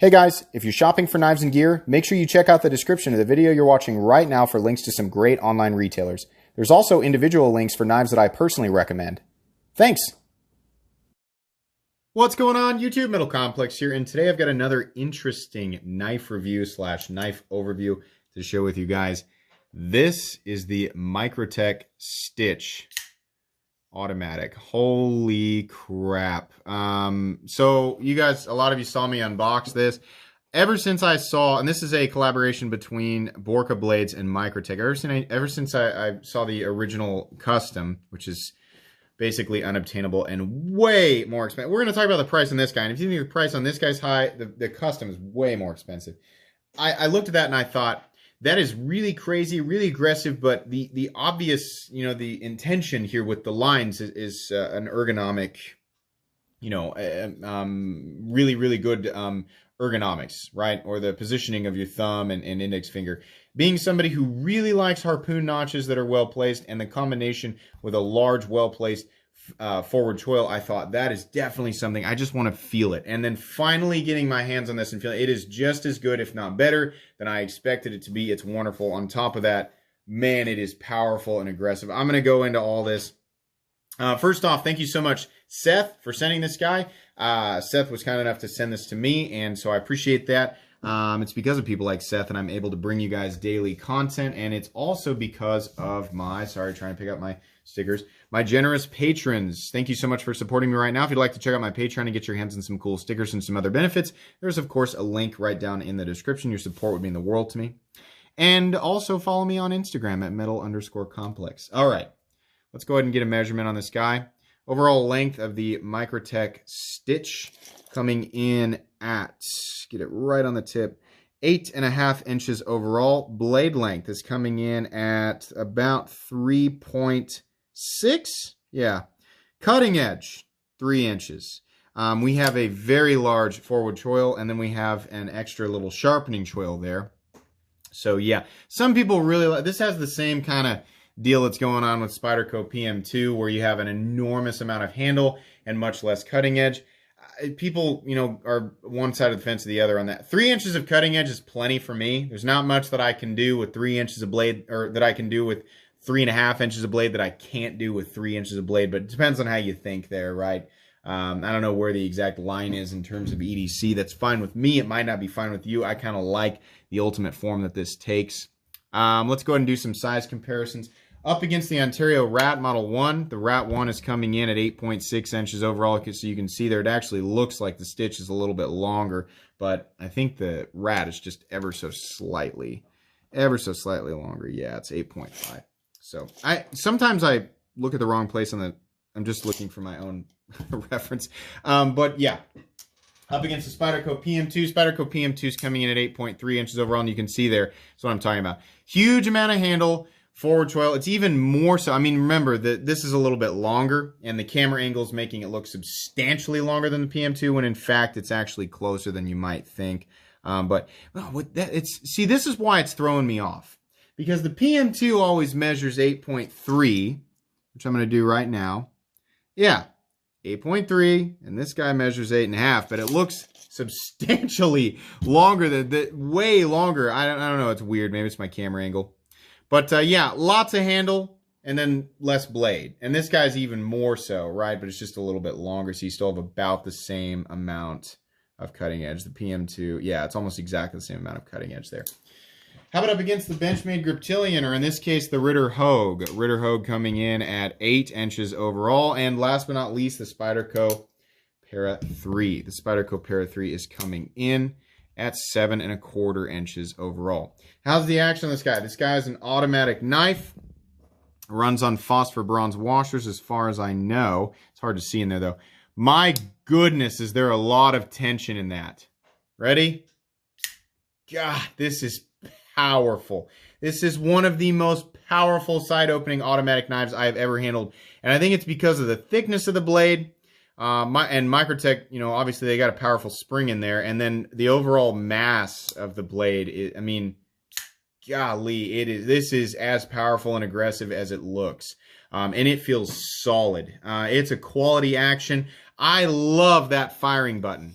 Hey guys, if you're shopping for knives and gear, make sure you check out the description of the video you're watching right now for links to some great online retailers. There's also individual links for knives that I personally recommend. Thanks! What's going on, YouTube? Metal Complex here, and today I've got another interesting knife review slash knife overview to share with you guys. This is the Microtech Stitch automatic. Holy crap. So you guys, a lot of you saw me unbox this. Ever since I saw, and this is a collaboration between Borka Blades and Microtech, ever since I saw the original custom, which is basically unobtainable and way more expensive. We're going to talk about the price on this guy, and if you think the price on this guy's high, the custom is way more expensive. I looked at that and I thought, that is really crazy, really aggressive, but the obvious, the intention here with the lines is an ergonomic, really, really good ergonomics, right? Or the positioning of your thumb and index finger. Being somebody who really likes harpoon notches that are well placed, and the combination with a large, well placed forward choil, I thought that is definitely something. I just want to feel it. And then finally getting my hands on this and feeling it is just as good, if not better, than I expected it to be. It's wonderful. On top of that, man, it is powerful and aggressive. I'm going to go into all this. First off, thank you so much, Seth, for sending this guy. Seth was kind enough to send this to me, and so I appreciate that. It's because of people like Seth, and I'm able to bring you guys daily content, and it's also because of my, trying to pick up my stickers, my generous patrons. Thank you so much for supporting me right now. If you'd like to check out my Patreon and get your hands on some cool stickers and some other benefits, there's of course a link right down in the description. Your support would mean the world to me. And also follow me on Instagram at metal_complex. All right, let's go ahead and get a measurement on this guy. Overall length of the Microtech Stitch coming in at, get it right on the tip, 8.5 inches overall. Blade length is coming in at about 3.6. Yeah. Cutting edge, 3 inches. We have a very large forward choil, and then we have an extra little sharpening choil there. So yeah, some people really like, this has the same kind of deal that's going on with Spyderco PM2, where you have an enormous amount of handle and much less cutting edge. People, are one side of the fence or the other on that. 3 inches of cutting edge is plenty for me. There's not much that I can do with 3 inches of blade, or that I can do with 3.5 inches of blade that I can't do with 3 inches of blade, but it depends on how you think there, right? I don't know where the exact line is in terms of EDC. That's fine with me. It might not be fine with you. I kind of like the ultimate form that this takes. Let's go ahead and do some size comparisons. Up against the Ontario Rat Model 1, the Rat 1 is coming in at 8.6 inches overall, so you can see there it actually looks like the Stitch is a little bit longer, but I think the Rat is just ever so slightly longer. Yeah, it's 8.5. So sometimes I look at the wrong place on the, I'm just looking for my own reference. But yeah, up against the Spyderco PM2. Spyderco PM2 is coming in at 8.3 inches overall, and you can see there, that's what I'm talking about. Huge amount of handle. Forward choil, it's even more so. I mean, remember that this is a little bit longer, and the camera angle is making it look substantially longer than the PM2, when in fact it's actually closer than you might think. But with that, see, this is why it's throwing me off, because the PM2 always measures 8.3, which I'm going to do right now. Yeah, 8.3, and this guy measures 8.5, but it looks substantially longer than way longer. I don't know. It's weird. Maybe it's my camera angle. But yeah, lots of handle and then less blade. And this guy's even more so, right? But it's just a little bit longer, so you still have about the same amount of cutting edge. The PM2, yeah, it's almost exactly the same amount of cutting edge there. How about up against the Benchmade Griptilian, or in this case, the Ritter Hogue? Ritter Hogue coming in at 8 inches overall. And last but not least, the Spyderco Para 3. The Spyderco Para 3 is coming in at 7.25 inches overall. How's the action on this guy? This guy is an automatic knife. Runs on phosphor bronze washers as far as I know. It's hard to see in there though. My goodness, is there a lot of tension in that. Ready? God, this is powerful. This is one of the most powerful side opening automatic knives I have ever handled. And I think it's because of the thickness of the blade. And Microtech, obviously they got a powerful spring in there, and then the overall mass of the blade, I mean, golly, this is as powerful and aggressive as it looks. And it feels solid. It's a quality action. I love that firing button.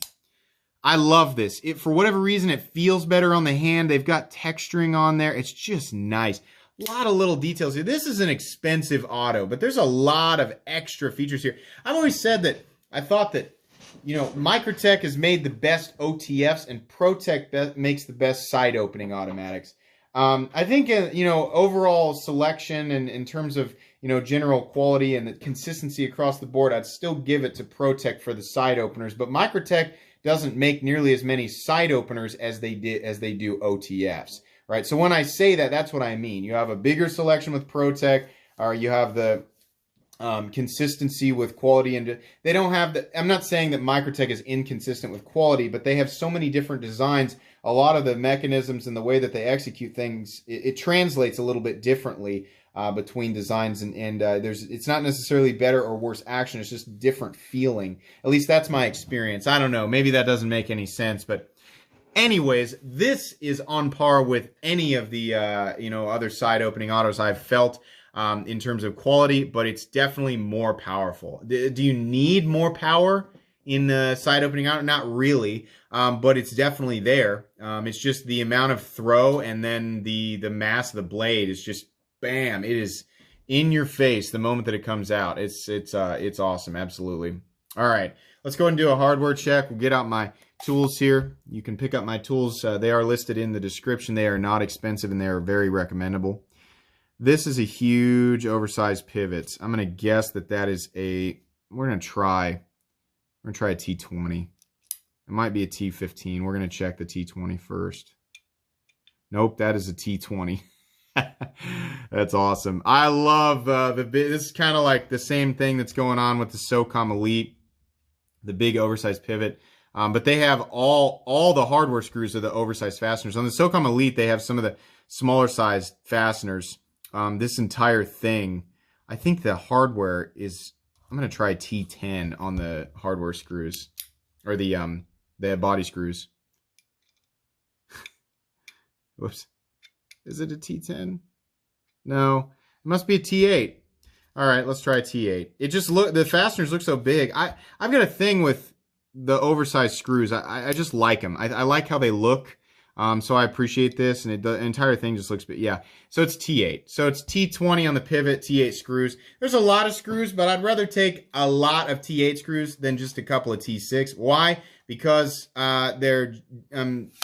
I love this. For whatever reason, it feels better on the hand. They've got texturing on there. It's just nice. A lot of little details here. This is an expensive auto, but there's a lot of extra features here. I've always said that I thought that, you know, Microtech has made the best OTFs and ProTech makes the best side opening automatics. I think, you know, overall selection and in terms of, you know, general quality and the consistency across the board, I'd still give it to ProTech for the side openers. But Microtech doesn't make nearly as many side openers as they do OTFs. Right, so when I say that, that's what I mean. You have a bigger selection with ProTech, or you have the consistency with quality, and they don't have the. I'm not saying that Microtech is inconsistent with quality, but they have so many different designs. A lot of the mechanisms and the way that they execute things, it translates a little bit differently between designs, and it's not necessarily better or worse action. It's just different feeling. At least that's my experience. I don't know. Maybe that doesn't make any sense, but. Anyways, this is on par with any of the you know, other side opening autos I've felt in terms of quality, but it's definitely more powerful. Do you need more power in the side opening auto? Not really, but it's definitely there. It's just the amount of throw and then the mass of the blade is just bam. It is in your face the moment that it comes out. It's awesome, absolutely. All right, let's go and do a hardware check. We'll get out my tools here. You can pick up my tools. They are listed in the description. They are not expensive and they are very recommendable. This is a huge oversized pivot. I'm going to guess that that is we're going to try a T20. It might be a T15. We're going to check the T20 first. Nope, that is a T20. That's awesome. I love this is kind of like the same thing that's going on with the SOCOM Elite, the big oversized pivot. But they have all the hardware screws are the oversized fasteners. On the SOCOM Elite, they have some of the smaller sized fasteners. This entire thing, I think the hardware is, I'm going to try T10 on the hardware screws, or the body screws. Whoops. Is it a T10? No, it must be a T8. All right, let's try a T8. It just the fasteners look so big. I've got a thing with the oversized screws. I just like them. I like how they look. So I appreciate this, and the entire thing just looks, yeah. So it's T8. So it's T20 on the pivot, T8 screws. There's a lot of screws, but I'd rather take a lot of T8 screws than just a couple of T6. Why? Because they're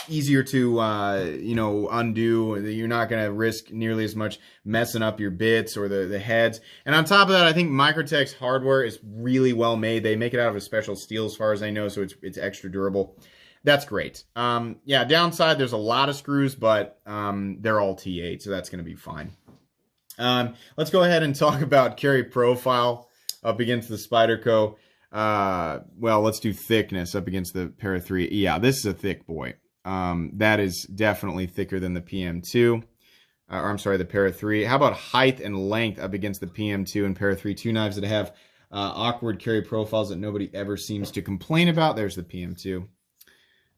easier to you know, undo. You're not going to risk nearly as much messing up your bits or the heads. And on top of that, I think Microtech's hardware is really well made. They make it out of a special steel, as far as I know, so it's extra durable. That's great. Yeah, downside, there's a lot of screws, but they're all T8, so that's going to be fine. Let's go ahead and talk about carry profile up against the Spyderco. Well, let's do thickness up against the Para 3. Yeah, this is a thick boy. That is definitely thicker than the PM2. Or I'm sorry, the Para 3. How about height and length up against the PM2 and Para 3? Two knives that have awkward carry profiles that nobody ever seems to complain about. There's the PM2.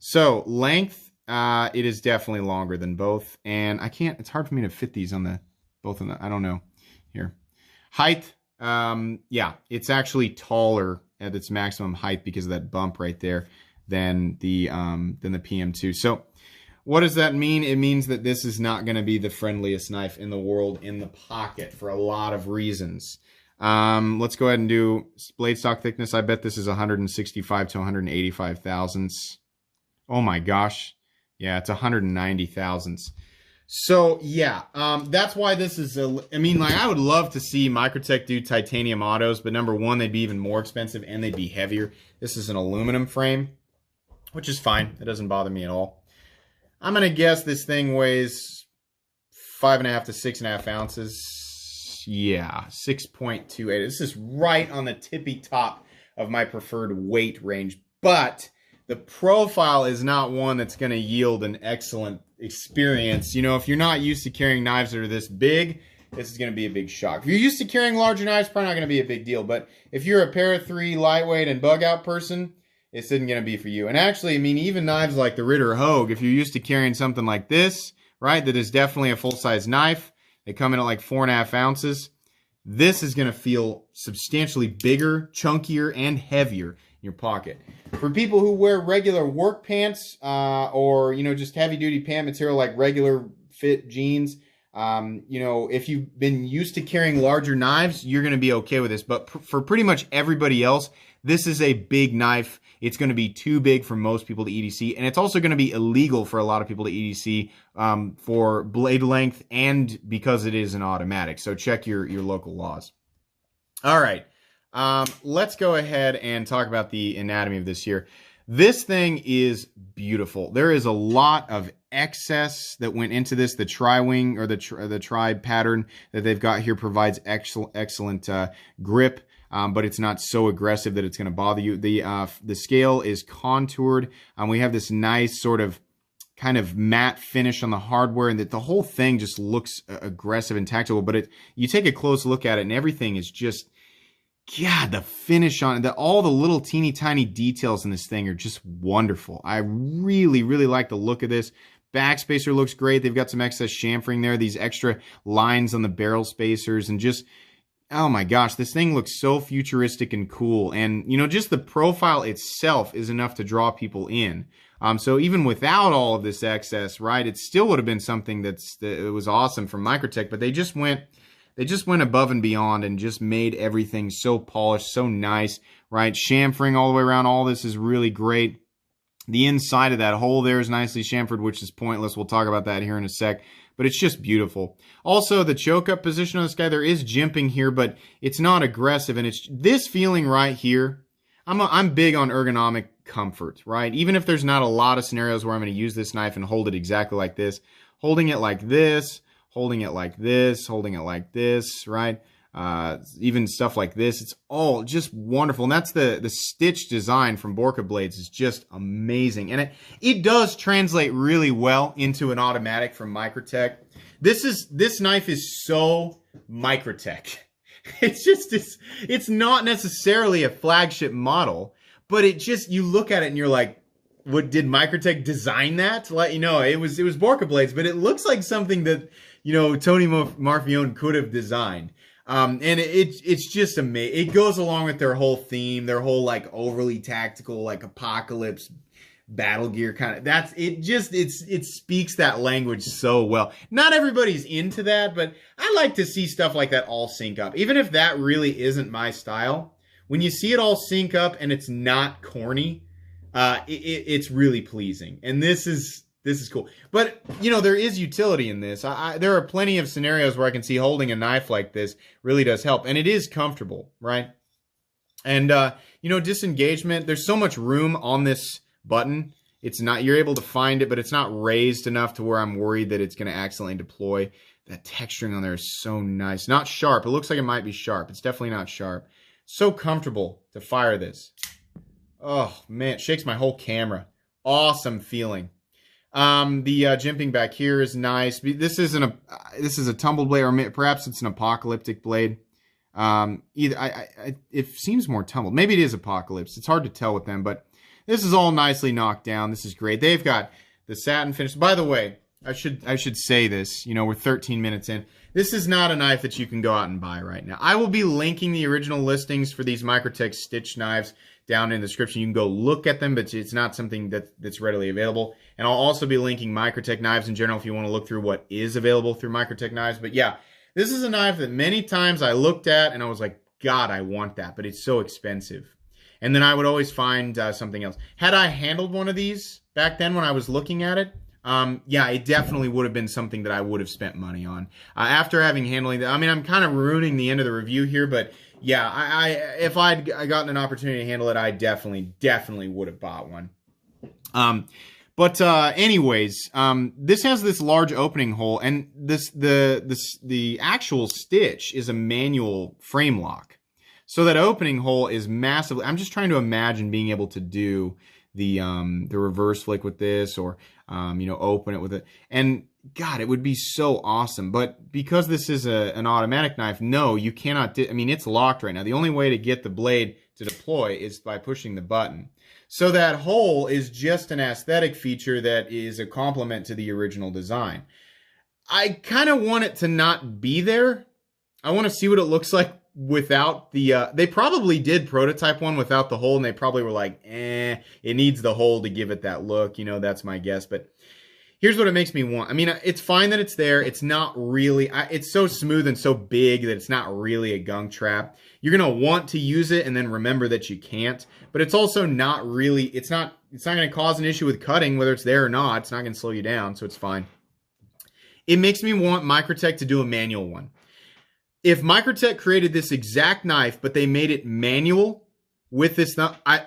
So length, it is definitely longer than both, and it's hard for me to fit these on both of them. I don't know here. Height, yeah, it's actually taller at its maximum height because of that bump right there than the PM2. So what does that mean? It means that this is not going to be the friendliest knife in the world in the pocket for a lot of reasons. Let's go ahead and do blade stock thickness. I bet this is 165 to 185 thousandths. Oh my gosh. Yeah, it's 190 thousandths. So yeah, that's why this is I mean, like, I would love to see Microtech do titanium autos, but number one, they'd be even more expensive and they'd be heavier. This is an aluminum frame, which is fine. It doesn't bother me at all. I'm going to guess this thing weighs 5.5 to 6.5 ounces. Yeah, 6.28. This is right on the tippy top of my preferred weight range, but the profile is not one that's going to yield an excellent experience. You know, if you're not used to carrying knives that are this big, this is going to be a big shock. If you're used to carrying larger knives, probably not going to be a big deal. But if you're a Para 3 lightweight and bug out person, this isn't going to be for you. And actually, I mean, even knives like the Ritter Hogue, if you're used to carrying something like this, right, that is definitely a full-size knife, they come in at like 4.5 ounces. This is going to feel substantially bigger, chunkier, and heavier. your pocket. For people who wear regular work pants or, you know, just heavy-duty pant material like regular fit jeans, you know, if you've been used to carrying larger knives, you're going to be okay with this. But for pretty much everybody else, this is a big knife. It's going to be too big for most people to EDC, and it's also going to be illegal for a lot of people to EDC for blade length and because it is an automatic. So check your local laws. All right, let's go ahead and talk about the anatomy of this here. This thing is beautiful. There is a lot of excess that went into this. The tri-wing or the tri pattern that they've got here provides excellent grip. But it's not so aggressive that it's going to bother you. The scale is contoured. We have this nice sort of kind of matte finish on the hardware, and that the whole thing just looks aggressive and tactical. But you take a close look at it, and everything is just, God, the finish on it, all the little teeny tiny details in this thing are just wonderful. I really, really like the look of this. Backspacer looks great. They've got some excess chamfering there, these extra lines on the barrel spacers, and just, oh my gosh, this thing looks so futuristic and cool. And, you know, just the profile itself is enough to draw people in. So even without all of this excess, right, it still would have been something that was awesome from Microtech, but they just went above and beyond and just made everything so polished, so nice, right? Chamfering all the way around, all this is really great. The inside of that hole there is nicely chamfered, which is pointless. We'll talk about that here in a sec. But it's just beautiful. Also, the choke-up position on this guy, there is jimping here, but it's not aggressive. And it's this feeling right here. I'm big on ergonomic comfort, right? Even if there's not a lot of scenarios where I'm going to use this knife and hold it exactly like this. Holding it like this, holding it like this, holding it like this, right? Even stuff like this, it's all just wonderful. And that's the stitch design from Borka Blades is just amazing. And it does translate really well into an automatic from Microtech. This knife is so Microtech. It's not necessarily a flagship model, but it just, you look at it and you're like, what, did Microtech design that? To let you know, it was Borka Blades, but it looks like something that, you know, Tony Marfione could have designed. And it's just amazing. It goes along with their whole theme, their whole like overly tactical, like apocalypse battle gear kind of. It speaks that language so well. Not everybody's into that, but I like to see stuff like that all sync up. Even if that really isn't my style, when you see it all sync up and it's not corny, it's really pleasing. And this is cool. But, you know, there is utility in this. There are plenty of scenarios where I can see holding a knife like this really does help. And it is comfortable, right? And, you know, disengagement, there's so much room on this button. You're able to find it, but it's not raised enough to where I'm worried that it's going to accidentally deploy. That texturing on there is so nice. Not sharp. It looks like it might be sharp. It's definitely not sharp. So comfortable to fire this. Oh, man, it shakes my whole camera. Awesome feeling. The jimping back here is nice. This is a tumbled blade, or perhaps it's an apocalyptic blade. It seems more tumbled. Maybe it is apocalypse. It's hard to tell with them, but this is all nicely knocked down. This is great. They've got the satin finish. By the way, I should say this. You know, we're 13 minutes in. This is not a knife that you can go out and buy right now. I will be linking the original listings for these Microtech stitch knives down in the description. You can go look at them, but it's not something that's readily available. And I'll also be linking Microtech knives in general if you want to look through what is available through Microtech knives. But yeah, this is a knife that many times I looked at and I was like, God, I want that, but it's so expensive. And then I would always find something else. Had I handled one of these back then when I was looking at it, yeah, it definitely would have been something that I would have spent money on. After having handling that, I mean, I'm kind of ruining the end of the review here, but yeah, if I'd gotten an opportunity to handle it, I definitely would have bought one. Anyways, this has this large opening hole, and the actual stitch is a manual frame lock. So that opening hole is massively. I'm just trying to imagine being able to do the reverse flick with this, or you know, open it with it. And God, it would be so awesome. But because this is an automatic knife, no, you cannot. I mean, it's locked right now. The only way to get the blade to deploy is by pushing the button. So that hole is just an aesthetic feature that is a complement to the original design. I kind of want it to not be there. I want to see what it looks like without the, they probably did prototype one without the hole, and they probably were like, it needs the hole to give it that look. You know, that's my guess. But here's what it makes me want. I mean, it's fine that it's there. It's not really, it's so smooth and so big that it's not really a gunk trap. You're going to want to use it and then remember that you can't. But it's also not really, it's not going to cause an issue with cutting, whether it's there or not. It's not going to slow you down, so it's fine. It makes me want Microtech to do a manual one. If Microtech created this exact knife, but they made it manual with this,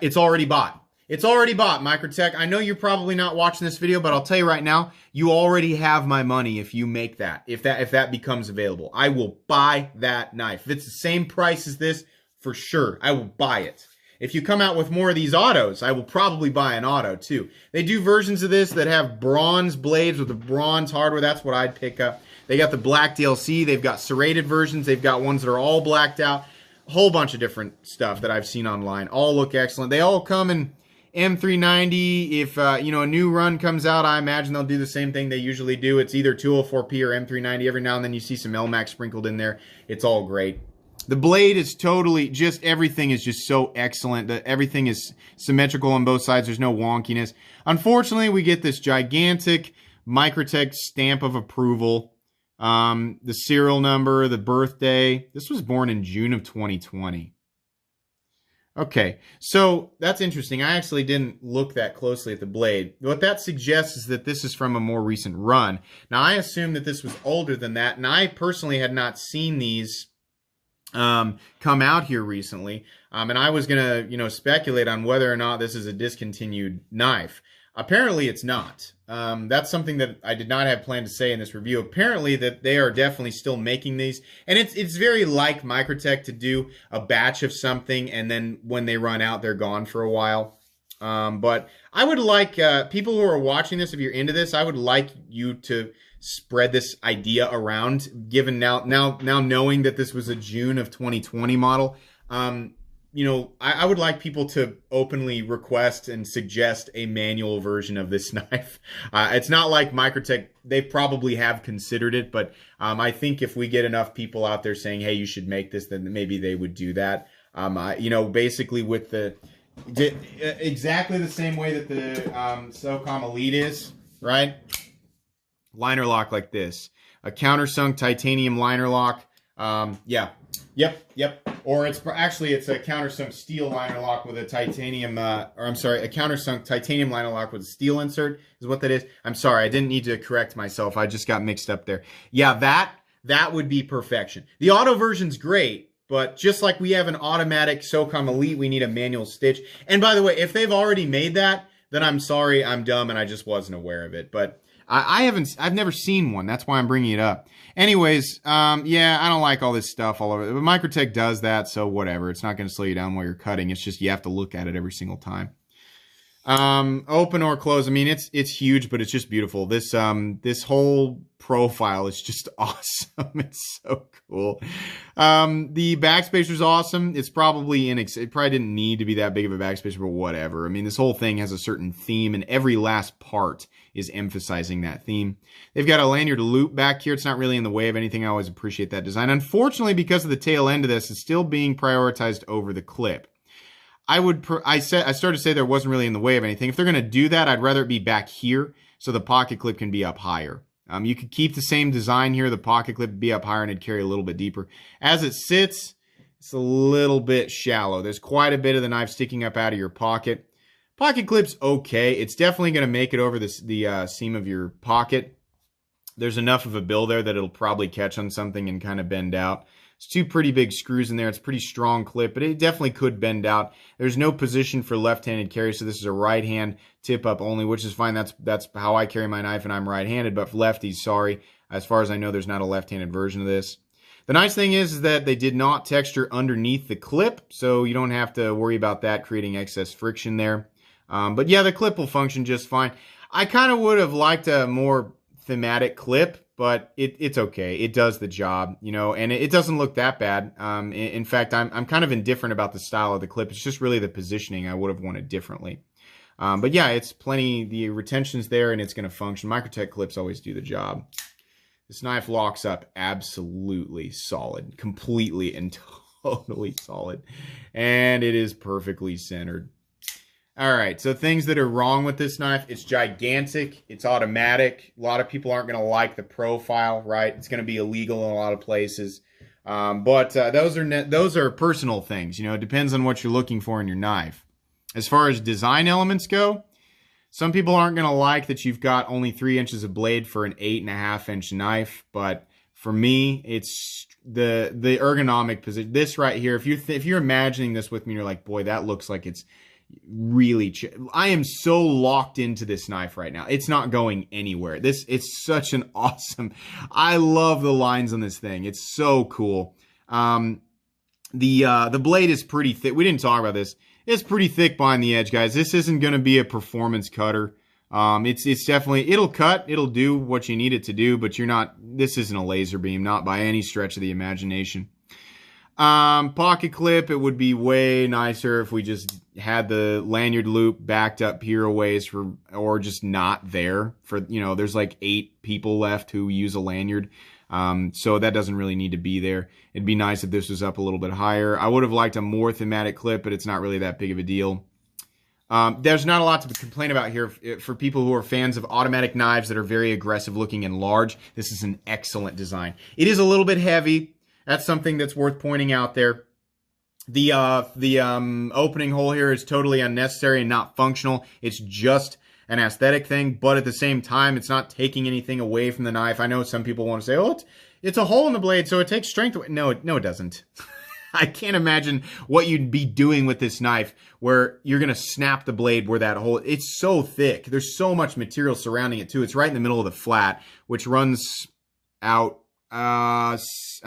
it's already bought. It's already bought, Microtech. I know you're probably not watching this video, but I'll tell you right now, you already have my money if you make that. If that becomes available, I will buy that knife. If it's the same price as this, for sure, I will buy it. If you come out with more of these autos, I will probably buy an auto too. They do versions of this that have bronze blades with the bronze hardware. That's what I'd pick up. They got the black DLC. They've got serrated versions. They've got ones that are all blacked out. A whole bunch of different stuff that I've seen online. All look excellent. They all come in M390. If you know, a new run comes out, I imagine they'll do the same thing they usually do. It's either 204p or M390. Every now and then you see some LMAX sprinkled in there. It's all great. The blade is totally, just everything is just so excellent. Everything is symmetrical on both sides. There's no wonkiness. Unfortunately, we get this gigantic Microtech stamp of approval. The serial number, the birthday. This was born in June of 2020. Okay, so that's interesting. I actually didn't look that closely at the blade. What that suggests is that this is from a more recent run. Now, I assume that this was older than that, and I personally had not seen these come out here recently, and I was gonna, you know, speculate on whether or not this is a discontinued knife. Apparently, it's not. That's something that I did not have planned to say in this review. Apparently, that they are definitely still making these, and it's very like Microtech to do a batch of something, and then when they run out, they're gone for a while. But I would like people who are watching this, if you're into this, I would like you to spread this idea around, given now knowing that this was a June of 2020 model. You know, I would like people to openly request and suggest a manual version of this knife. It's not like Microtech, they probably have considered it, but I think if we get enough people out there saying, hey, you should make this, then maybe they would do that. You know, basically with exactly the same way that the SOCOM Elite is, right? Liner lock like this. A countersunk titanium liner lock. Yeah. Yep. Or it's a countersunk steel liner lock with a titanium, a countersunk titanium liner lock with a steel insert is what that is. I'm sorry, I didn't need to correct myself. I just got mixed up there. Yeah, that would be perfection. The auto version's great, but just like we have an automatic SOCOM Elite, we need a manual stitch. And by the way, if they've already made that, then I'm sorry, I'm dumb, and I just wasn't aware of it. But I've never seen one. That's why I'm bringing it up. Anyways, yeah, I don't like all this stuff all over. But Microtech does that, so whatever. It's not going to slow you down while you're cutting. It's just you have to look at it every single time. Open or close. I mean, it's huge, but it's just beautiful. This whole profile is just awesome. It's so cool. The backspacer is awesome. It's probably it probably didn't need to be that big of a backspacer, but whatever. I mean, this whole thing has a certain theme, and every last part is emphasizing that theme. They've got a lanyard loop back here. It's not really in the way of anything. I always appreciate that design. Unfortunately, because of the tail end of this, it's still being prioritized over the clip. I started to say there wasn't really in the way of anything. If they're going to do that, I'd rather it be back here so the pocket clip can be up higher. You could keep the same design here. The pocket clip would be up higher and it'd carry a little bit deeper. As it sits, it's a little bit shallow. There's quite a bit of the knife sticking up out of your pocket. Pocket clip's okay. It's definitely going to make it over the seam of your pocket. There's enough of a bill there that it'll probably catch on something and kind of bend out. It's two pretty big screws in there. It's a pretty strong clip, but it definitely could bend out. There's no position for left-handed carry, so this is a right-hand tip-up only, which is fine. That's how I carry my knife, and I'm right-handed, but for lefties, sorry. As far as I know, there's not a left-handed version of this. The nice thing is that they did not texture underneath the clip, so you don't have to worry about that creating excess friction there. But yeah, the clip will function just fine. I kind of would have liked a more thematic clip, but it's okay. It does the job, you know, and it doesn't look that bad. In fact, I'm kind of indifferent about the style of the clip. It's just really the positioning I would have wanted differently. But yeah, it's plenty, the retention's there and it's going to function. Microtech clips always do the job. This knife locks up absolutely solid, completely and totally solid. And it is perfectly centered. All right, so things that are wrong with this knife: it's gigantic, it's automatic. A lot of people aren't going to like the profile, right? It's going to be illegal in a lot of places. But those are personal things. You know, it depends on what you're looking for in your knife. As far as design elements go, some people aren't going to like that you've got only 3 inches of blade for an 8.5-inch knife. But for me, it's the ergonomic position. This right here, if you're imagining this with me, you're like, boy, that looks like it's really I am so locked into this knife right now. It's not going anywhere. It's such an awesome, I love the lines on this thing. It's so cool. The blade is pretty thick. We didn't talk about this. It's pretty thick behind the edge, guys. This isn't going to be a performance cutter. It's definitely, it'll cut, it'll do what you need it to do, but this isn't a laser beam, not by any stretch of the imagination. Pocket clip, it would be way nicer if we just had the lanyard loop backed up here a ways or just not there for, there's like 8 people left who use a lanyard. So that doesn't really need to be there. It'd be nice if this was up a little bit higher. I would have liked a more thematic clip, but it's not really that big of a deal. There's not a lot to complain about here. For people who are fans of automatic knives that are very aggressive looking and large, this is an excellent design. It is a little bit heavy. That's something that's worth pointing out there. The opening hole here is totally unnecessary and not functional. It's just an aesthetic thing, but at the same time, it's not taking anything away from the knife. I know some people want to say, oh, it's a hole in the blade, so it takes strength away. No, it doesn't. I can't imagine what you'd be doing with this knife where you're going to snap the blade where that hole, it's so thick. There's so much material surrounding it too. It's right in the middle of the flat, which runs out. I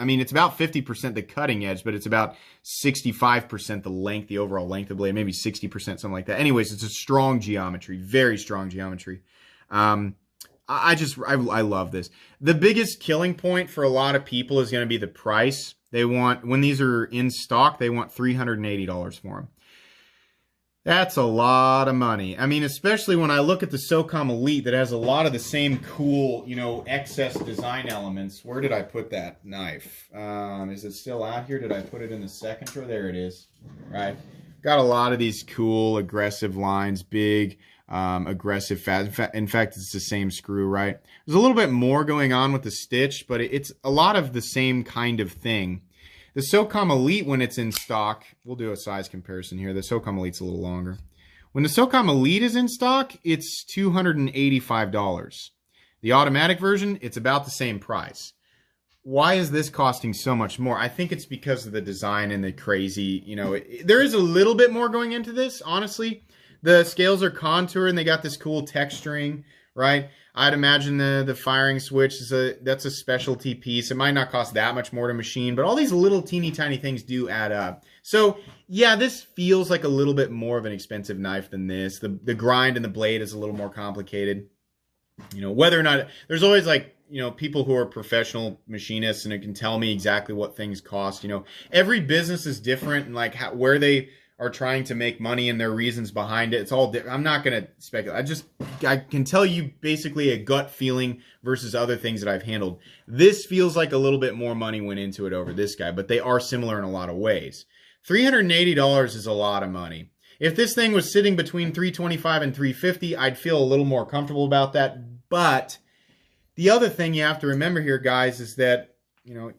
mean, it's about 50% the cutting edge, but it's about 65% the length, the overall length of the blade, maybe 60%, something like that. Anyways, it's a strong geometry, very strong geometry. I love this. The biggest killing point for a lot of people is going to be the price. When these are in stock, they want $380 for them. That's a lot of money. I mean, especially when I look at the SOCOM Elite that has a lot of the same cool, excess design elements. Where did I put that knife? Is it still out here? Did I put it in the second drawer? There it is. Right. Got a lot of these cool, aggressive lines, big, aggressive, fast. In fact, it's the same screw, right? There's a little bit more going on with the stitch, but it's a lot of the same kind of thing. The SOCOM Elite, when it's in stock, we'll do a size comparison here. The SOCOM Elite's a little longer. When the SOCOM Elite is in stock, it's $285. The automatic version, it's about the same price. Why is this costing so much more? I think it's because of the design and the crazy, there is a little bit more going into this, honestly. The scales are contoured and they got this cool texturing, right? I'd imagine the firing switch that's a specialty piece. It might not cost that much more to machine, but all these little teeny tiny things do add up. So yeah, this feels like a little bit more of an expensive knife than this. The grind and the blade is a little more complicated. Whether or not there's always people who are professional machinists and it can tell me exactly what things cost. Every business is different and where they are trying to make money and their reasons behind it. It's all different. I'm not going to speculate. I can tell you basically a gut feeling versus other things that I've handled. This feels like a little bit more money went into it over this guy, but they are similar in a lot of ways. $380 is a lot of money. If this thing was sitting between $325 and $350, I'd feel a little more comfortable about that. But the other thing you have to remember here, guys, is that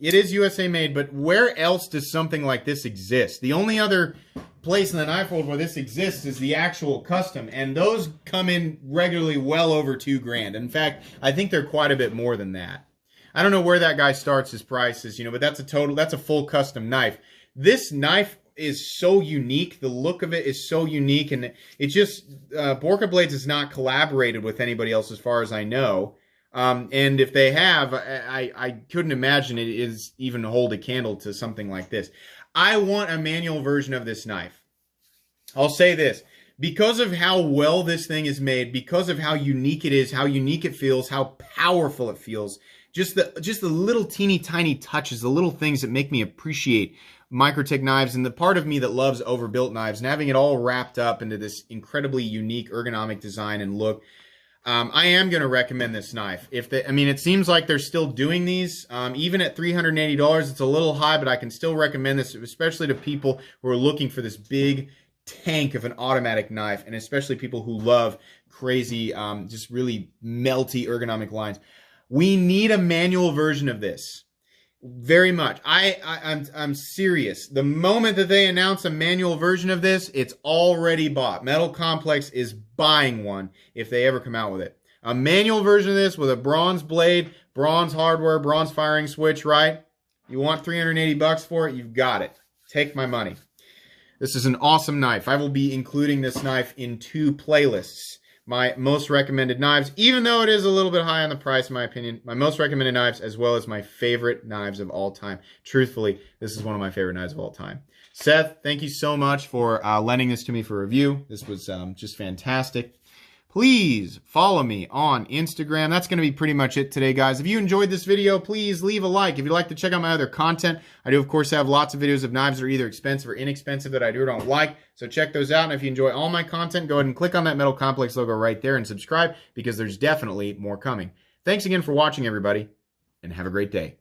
it is USA made, but where else does something like this exist? The only other place in the knife world where this exists is the actual custom, and those come in regularly well over $2,000. In fact, I think they're quite a bit more than that. I don't know where that guy starts his prices, but that's a full custom knife. This knife is so unique. The look of it is so unique, and it just Borka Blades has not collaborated with anybody else as far as I know. And if they have, I couldn't imagine it is even hold a candle to something like this. I want a manual version of this knife. I'll say this. Because of how well this thing is made, because of how unique it is, how unique it feels, how powerful it feels, just the little teeny tiny touches, the little things that make me appreciate Microtech knives and the part of me that loves overbuilt knives and having it all wrapped up into this incredibly unique ergonomic design and look. I am going to recommend this knife. I mean, it seems like they're still doing these. Even at $380, it's a little high, but I can still recommend this, especially to people who are looking for this big tank of an automatic knife, and especially people who love crazy, just really melty ergonomic lines. We need a manual version of this. Very much. I'm serious. The moment that they announce a manual version of this, it's already bought. Metal Complex is buying one if they ever come out with it. A manual version of this with a bronze blade, bronze hardware, bronze firing switch, right? You want $380 for it? You've got it. Take my money. This is an awesome knife. I will be including this knife in 2 playlists. My most recommended knives, even though it is a little bit high on the price, in my opinion, my most recommended knives, as well as my favorite knives of all time. Truthfully, this is one of my favorite knives of all time. Seth, thank you so much for lending this to me for review. This was just fantastic. Please follow me on Instagram. That's going to be pretty much it today, guys. If you enjoyed this video, please leave a like. If you'd like to check out my other content, I do, of course, have lots of videos of knives that are either expensive or inexpensive that I do or don't like. So check those out. And if you enjoy all my content, go ahead and click on that Metal Complex logo right there and subscribe, because there's definitely more coming. Thanks again for watching, everybody, and have a great day.